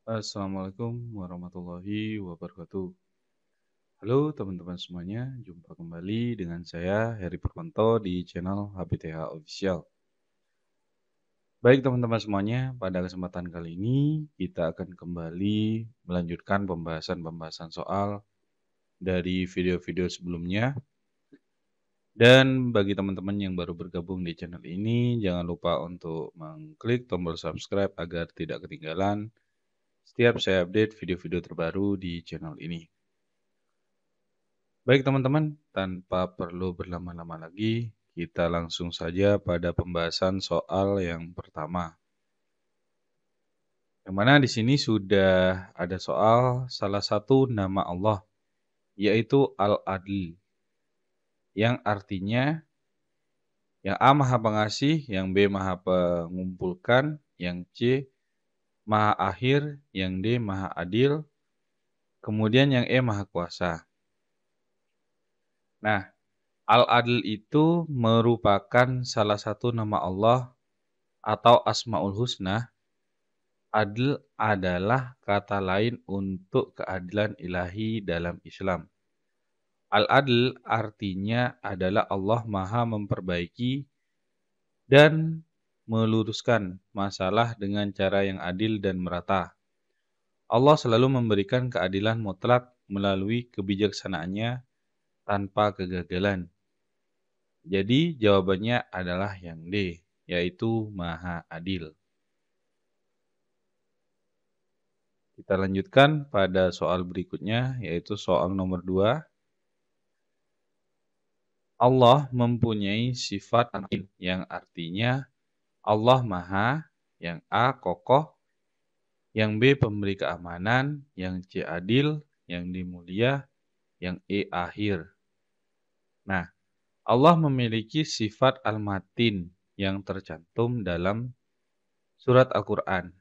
Assalamualaikum warahmatullahi wabarakatuh. Halo teman-teman semuanya, jumpa kembali dengan saya Heri Purwanto di channel HPTH Official. Baik teman-teman semuanya, pada kesempatan kali ini kita akan kembali melanjutkan pembahasan soal dari video-video sebelumnya. Dan bagi teman-teman yang baru bergabung di channel ini, jangan lupa untuk mengklik tombol subscribe agar tidak ketinggalan setiap saya update video-video terbaru di channel ini. Baik teman-teman, tanpa perlu berlama-lama lagi, kita langsung saja pada pembahasan soal yang pertama. Yang mana di sini sudah ada soal salah satu nama Allah, yaitu Al-Adl, yang artinya yang A Maha Pengasih, yang B Maha Pengumpulkan, yang C Maha Akhir, yang D Maha Adil, kemudian yang E Maha Kuasa. Nah, Al-Adl itu merupakan salah satu nama Allah atau Asmaul Husna. Adl adalah kata lain untuk keadilan ilahi dalam Islam. Al-Adl artinya adalah Allah Maha memperbaiki dan meluruskan masalah dengan cara yang adil dan merata. Allah selalu memberikan keadilan mutlak melalui kebijaksanaannya tanpa kegagalan. Jadi jawabannya adalah yang D, yaitu Maha Adil. Kita lanjutkan pada soal berikutnya, yaitu soal nomor 2. Allah mempunyai sifat adil, yang artinya Allah Maha, yang A kokoh, yang B pemberi keamanan, yang C adil, yang D mulia, yang E akhir. Nah, Allah memiliki sifat al-matin yang tercantum dalam surat Al-Quran.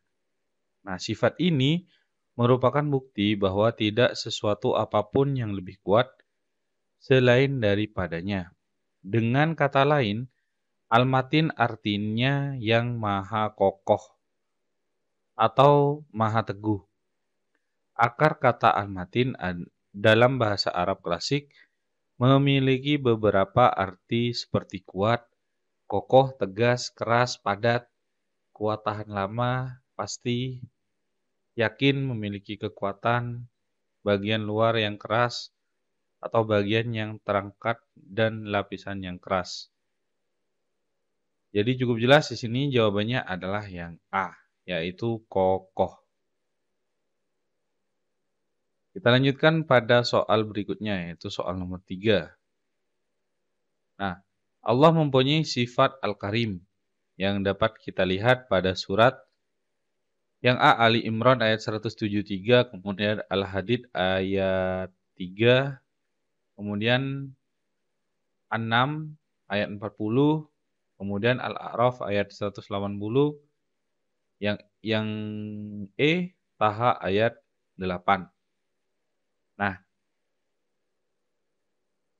Nah, sifat ini merupakan bukti bahwa tidak sesuatu apapun yang lebih kuat selain daripadanya. Dengan kata lain, Al-Matin artinya yang maha kokoh atau maha teguh. Akar kata Al-Matin dalam bahasa Arab klasik memiliki beberapa arti seperti kuat, kokoh, tegas, keras, padat, kuat tahan lama, pasti, yakin, memiliki kekuatan, bagian luar yang keras, atau bagian yang terangkat dan lapisan yang keras. Jadi cukup jelas di sini jawabannya adalah yang A, yaitu kokoh. Kita lanjutkan pada soal berikutnya, yaitu soal nomor 3. Nah, Allah mempunyai sifat Al-Karim yang dapat kita lihat pada surat yang A. Ali Imran ayat 173, kemudian Al-Hadid ayat 3, kemudian An-Nam ayat 40, kemudian Al-A'raf ayat 180, yang E. Taha ayat 8. Nah,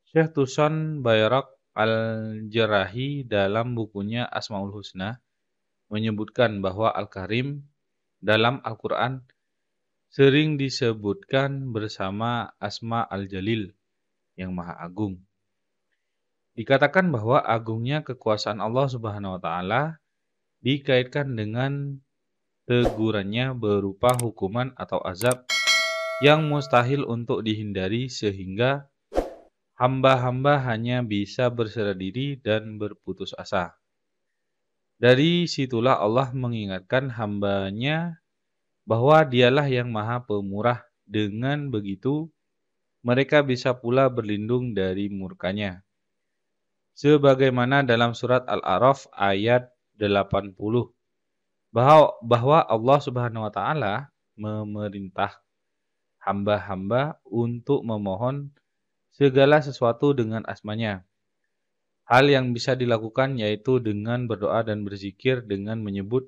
Syekh Tuson Bayrak Al-Jarahi dalam bukunya Asmaul Husna menyebutkan bahwa Al-Karim dalam Al-Quran sering disebutkan bersama Asma Al-Jalil yang Maha Agung. Dikatakan bahwa agungnya kekuasaan Allah Subhanahu wa taala dikaitkan dengan tegurannya berupa hukuman atau azab yang mustahil untuk dihindari sehingga hamba-hamba hanya bisa berserah diri dan berputus asa. Dari situlah Allah mengingatkan hambanya bahwa dialah yang maha pemurah. Dengan begitu, mereka bisa pula berlindung dari murkanya. Sebagaimana dalam surat Al-A'raf ayat 80, bahwa Allah Subhanahu wa taala memerintah hamba-hamba untuk memohon segala sesuatu dengan asmanya. Hal yang bisa dilakukan yaitu dengan berdoa dan berzikir dengan menyebut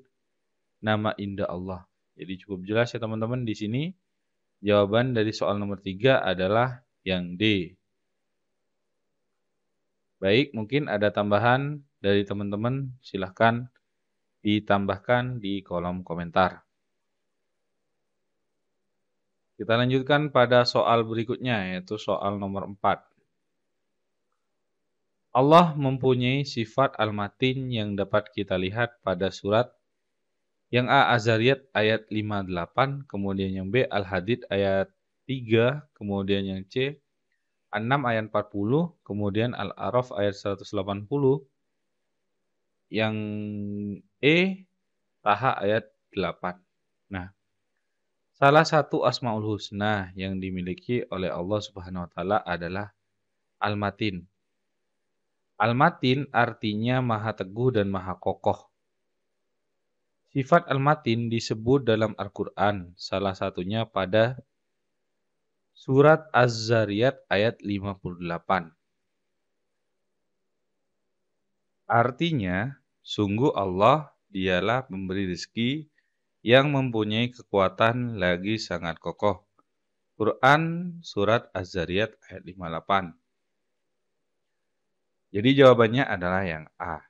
nama indah Allah. Jadi cukup jelas ya teman-teman di sini. Jawaban dari soal nomor 3 adalah yang D. Baik, mungkin ada tambahan dari teman-teman, silahkan ditambahkan di kolom komentar. Kita lanjutkan pada soal berikutnya, yaitu soal nomor 4. Allah mempunyai sifat al-matin yang dapat kita lihat pada surat yang A. Az-Zariyat ayat 58, kemudian yang B. Al-Hadid ayat 3, kemudian yang C. An-Nam ayat 40, kemudian Al-A'raf ayat 180, yang E. Taha ayat 8. Nah, salah satu Asmaul Husna yang dimiliki oleh Allah Subhanahu wa taala adalah Al-Matin. Al-Matin artinya maha teguh dan maha kokoh. Sifat Al-Matin disebut dalam Al-Quran, salah satunya pada surat Az-Zariyat ayat 58. Artinya, sungguh Allah dialah pemberi rezeki yang mempunyai kekuatan lagi sangat kokoh. Quran surat Az-Zariyat ayat 58. Jadi jawabannya adalah yang A,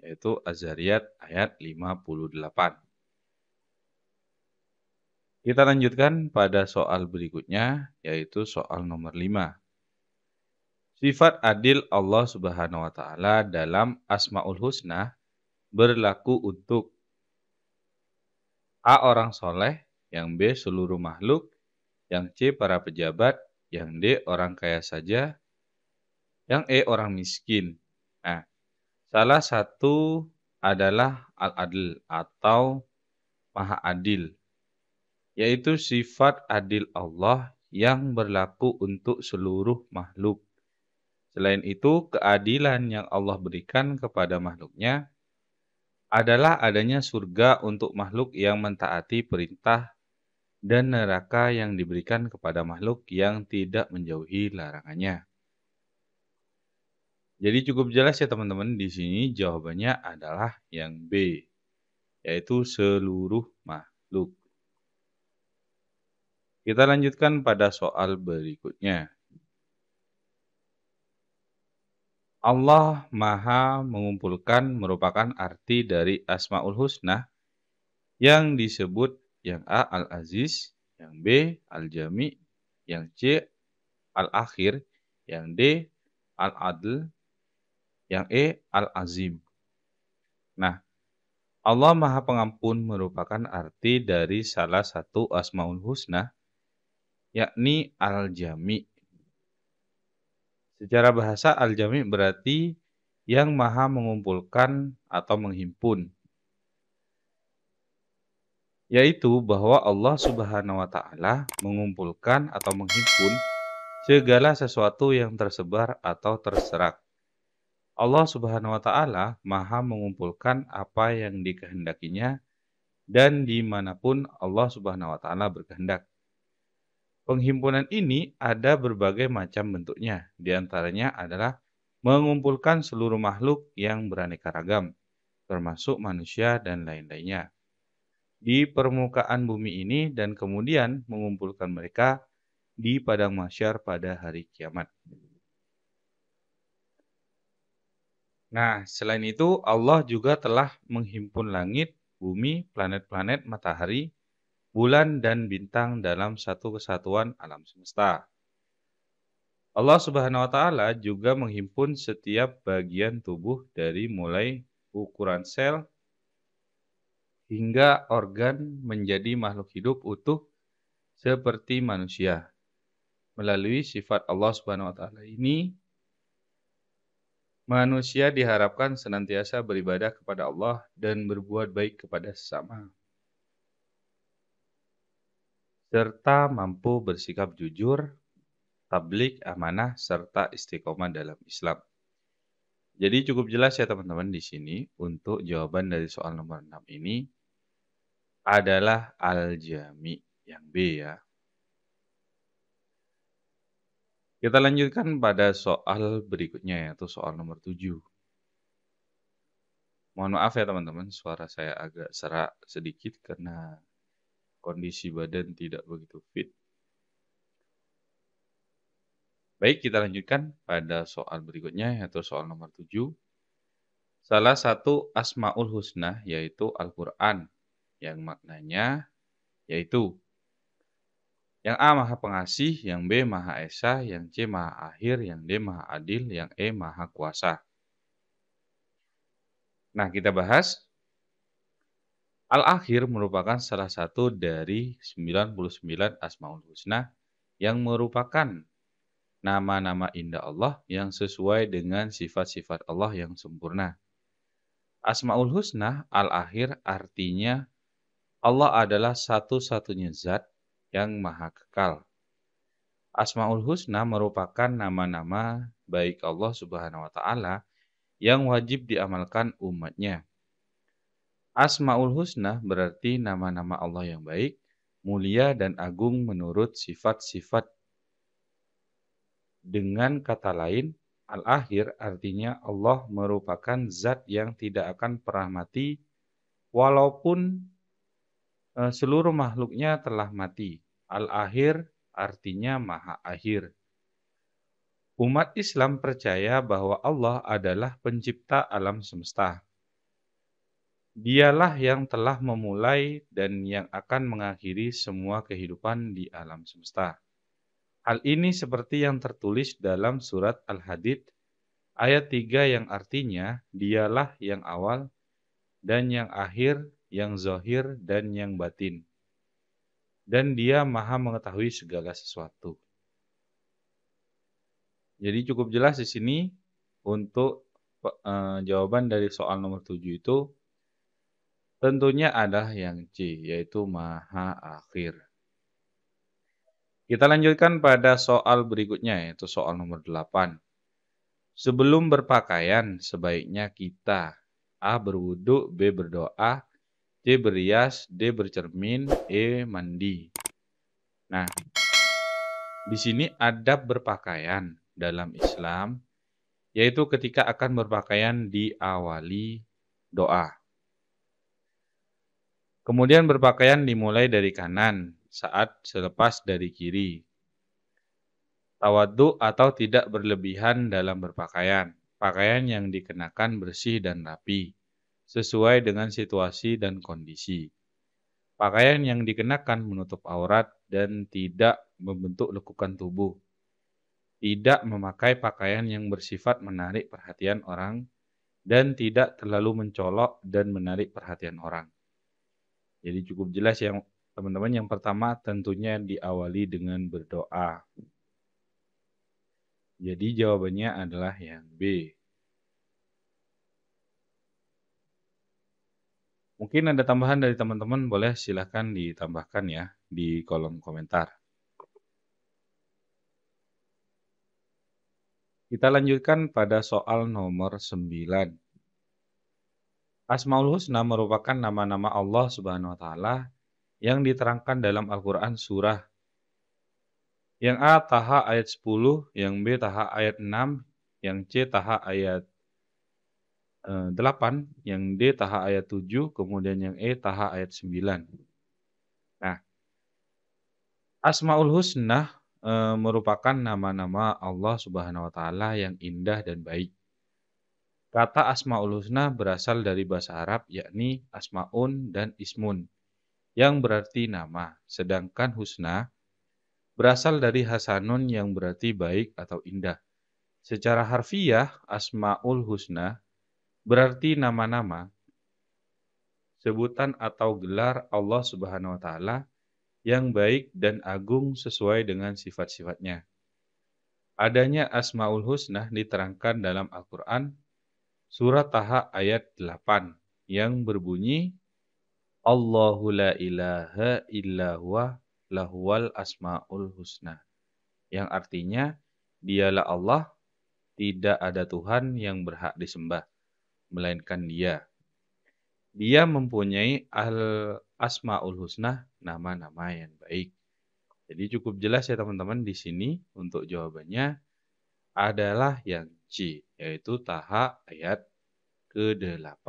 yaitu Az-Zariyat ayat 58. Kita lanjutkan pada soal berikutnya, yaitu soal nomor 5. Sifat adil Allah Subhanahu wa taala dalam Asmaul Husna berlaku untuk A. Orang soleh, yang B. Seluruh makhluk, yang C. Para pejabat, yang D. Orang kaya saja, yang E. Orang miskin. Nah, salah satu adalah Al-Adl atau Maha Adil, yaitu sifat adil Allah yang berlaku untuk seluruh makhluk. Selain itu, keadilan yang Allah berikan kepada makhluknya adalah adanya surga untuk makhluk yang mentaati perintah dan neraka yang diberikan kepada makhluk yang tidak menjauhi larangannya. Jadi cukup jelas ya teman-teman, di sini jawabannya adalah yang B, yaitu seluruh makhluk. Kita lanjutkan pada soal berikutnya. Allah Maha mengumpulkan merupakan arti dari Asmaul Husna yang disebut yang A. Al-Aziz, yang B. Al-Jami, yang C. Al-Akhir, yang D. Al-Adl, yang E. Al-Azim. Nah, Allah Maha Pengampun merupakan arti dari salah satu Asmaul Husna, yakni Al-Jami. Secara bahasa, Al-Jami berarti yang maha mengumpulkan atau menghimpun. Yaitu bahwa Allah Subhanahu wa taala mengumpulkan atau menghimpun segala sesuatu yang tersebar atau terserak. Allah Subhanahu wa taala maha mengumpulkan apa yang dikehendakinya dan dimanapun Allah Subhanahu wa taala berkehendak. Penghimpunan ini ada berbagai macam bentuknya, di antaranya adalah mengumpulkan seluruh makhluk yang beraneka ragam, termasuk manusia dan lain-lainnya, di permukaan bumi ini dan kemudian mengumpulkan mereka di padang mahsyar pada hari kiamat. Nah, selain itu Allah juga telah menghimpun langit, bumi, planet-planet, matahari, bulan, dan bintang dalam satu kesatuan alam semesta. Allah Subhanahu wa taala juga menghimpun setiap bagian tubuh dari mulai ukuran sel hingga organ menjadi makhluk hidup utuh seperti manusia. Melalui sifat Allah Subhanahu wa taala ini, manusia diharapkan senantiasa beribadah kepada Allah dan berbuat baik kepada sesama, serta mampu bersikap jujur, tablik, amanah, serta istiqomah dalam Islam. Jadi cukup jelas ya teman-teman di sini untuk jawaban dari soal nomor 6 ini adalah Al-Jami, yang B ya. Kita lanjutkan pada soal berikutnya, yaitu soal nomor 7. Mohon maaf ya teman-teman, suara saya agak serak sedikit karena kondisi badan tidak begitu fit. Baik, kita lanjutkan pada soal berikutnya, yaitu soal nomor 7. Salah satu Asmaul Husna yaitu Al-Quran, yang maknanya yaitu Yang A Maha Pengasih, yang B Maha Esa, yang C Maha Akhir, yang D Maha Adil, yang E Maha Kuasa. Nah, kita bahas. Al-Akhir merupakan salah satu dari 99 Asmaul Husna yang merupakan nama-nama indah Allah yang sesuai dengan sifat-sifat Allah yang sempurna. Asmaul Husna Al-Akhir artinya Allah adalah satu-satunya zat yang maha kekal. Asmaul Husna merupakan nama-nama baik Allah Subhanahu wa taala yang wajib diamalkan umatnya. Asmaul Husna berarti nama-nama Allah yang baik, mulia dan agung menurut sifat-sifat. Dengan kata lain, Al-Akhir artinya Allah merupakan zat yang tidak akan pernah mati walaupun seluruh makhluknya telah mati. Al-Akhir artinya Maha Akhir. Umat Islam percaya bahwa Allah adalah pencipta alam semesta. Dialah yang telah memulai dan yang akan mengakhiri semua kehidupan di alam semesta. Hal ini seperti yang tertulis dalam surat Al-Hadid ayat 3 yang artinya dialah yang awal dan yang akhir, yang zahir dan yang batin. Dan dia maha mengetahui segala sesuatu. Jadi cukup jelas di sini untuk jawaban dari soal nomor 7 itu tentunya ada yang C, yaitu Maha Akhir. Kita lanjutkan pada soal berikutnya, yaitu soal nomor 8. Sebelum berpakaian, sebaiknya kita A. Berwudu, B. Berdoa, C. Berias, D. Bercermin, E. Mandi. Nah, di sini adab berpakaian dalam Islam, yaitu ketika akan berpakaian diawali doa. Kemudian berpakaian dimulai dari kanan saat selepas dari kiri. Tawadhu atau tidak berlebihan dalam berpakaian. Pakaian yang dikenakan bersih dan rapi, sesuai dengan situasi dan kondisi. Pakaian yang dikenakan menutup aurat dan tidak membentuk lekukan tubuh. Tidak memakai pakaian yang bersifat menarik perhatian orang dan tidak terlalu mencolok dan menarik perhatian orang. Jadi cukup jelas yang teman-teman. Yang pertama tentunya diawali dengan berdoa. Jadi jawabannya adalah yang B. Mungkin ada tambahan dari teman-teman, boleh silahkan ditambahkan ya di kolom komentar. Kita lanjutkan pada soal nomor 9. Asmaul Husna merupakan nama-nama Allah Subhanahu wa taala yang diterangkan dalam Al-Qur'an surah. Yang A Taha ayat 10, yang B Taha ayat 6, yang C Taha ayat 8, yang D Taha ayat 7, kemudian yang E Taha ayat 9. Nah, Asmaul Husna merupakan nama-nama Allah Subhanahu wa taala yang indah dan baik. Kata Asmaul Husna berasal dari bahasa Arab, yakni Asmaun dan Ismun, yang berarti nama. Sedangkan Husna berasal dari Hasanun yang berarti baik atau indah. Secara harfiah, Asmaul Husna berarti nama-nama, sebutan atau gelar Allah Subhanahu wa taala yang baik dan agung sesuai dengan sifat-sifatnya. Adanya Asmaul Husna diterangkan dalam Al-Qur'an Surat Taha ayat 8 yang berbunyi Allahu la ilaha illa huwa lahuwal asmaul husna. Yang artinya dialah Allah, tidak ada Tuhan yang berhak disembah melainkan Dia. Dia mempunyai al-asmaul husna, nama-nama yang baik. Jadi cukup jelas ya teman-teman di sini untuk jawabannya adalah yang C, yaitu Taha ayat ke-8.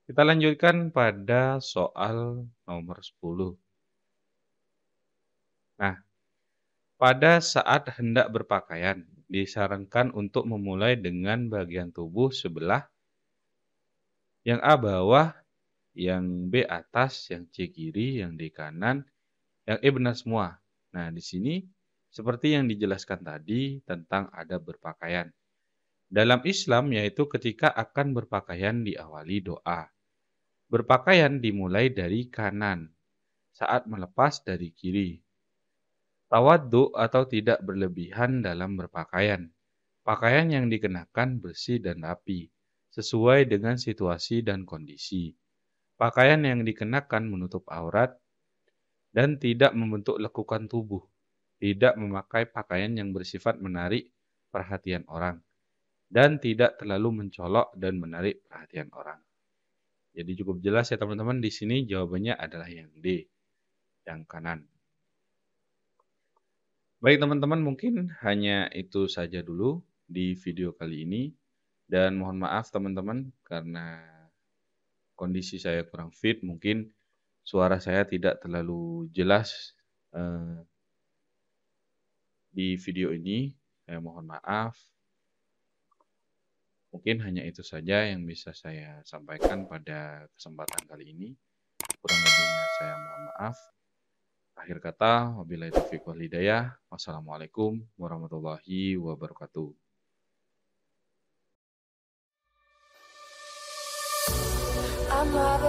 Kita lanjutkan pada soal nomor 10. Nah, pada saat hendak berpakaian, disarankan untuk memulai dengan bagian tubuh sebelah, yang A bawah, yang B atas, yang C kiri, yang D kanan, Yang E benar semua. Nah, di sini seperti yang dijelaskan tadi tentang adab berpakaian. Dalam Islam yaitu ketika akan berpakaian diawali doa. Berpakaian dimulai dari kanan saat melepas dari kiri. Tawaddu atau tidak berlebihan dalam berpakaian. Pakaian yang dikenakan bersih dan rapi, sesuai dengan situasi dan kondisi. Pakaian yang dikenakan menutup aurat dan tidak membentuk lekukan tubuh. Tidak memakai pakaian yang bersifat menarik perhatian orang. Dan tidak terlalu mencolok dan menarik perhatian orang. Jadi cukup jelas ya teman-teman, di sini jawabannya adalah yang D, yang kanan. Baik teman-teman, mungkin hanya itu saja dulu di video kali ini. Dan mohon maaf teman-teman, karena kondisi saya kurang fit, mungkin suara saya tidak terlalu jelas di video ini. Saya mohon maaf. Mungkin hanya itu saja yang bisa saya sampaikan pada kesempatan kali ini. Kurang lebihnya saya mohon maaf. Akhir kata, wabillahi taufiq wal hidayah. Wassalamualaikum warahmatullahi wabarakatuh. I'm not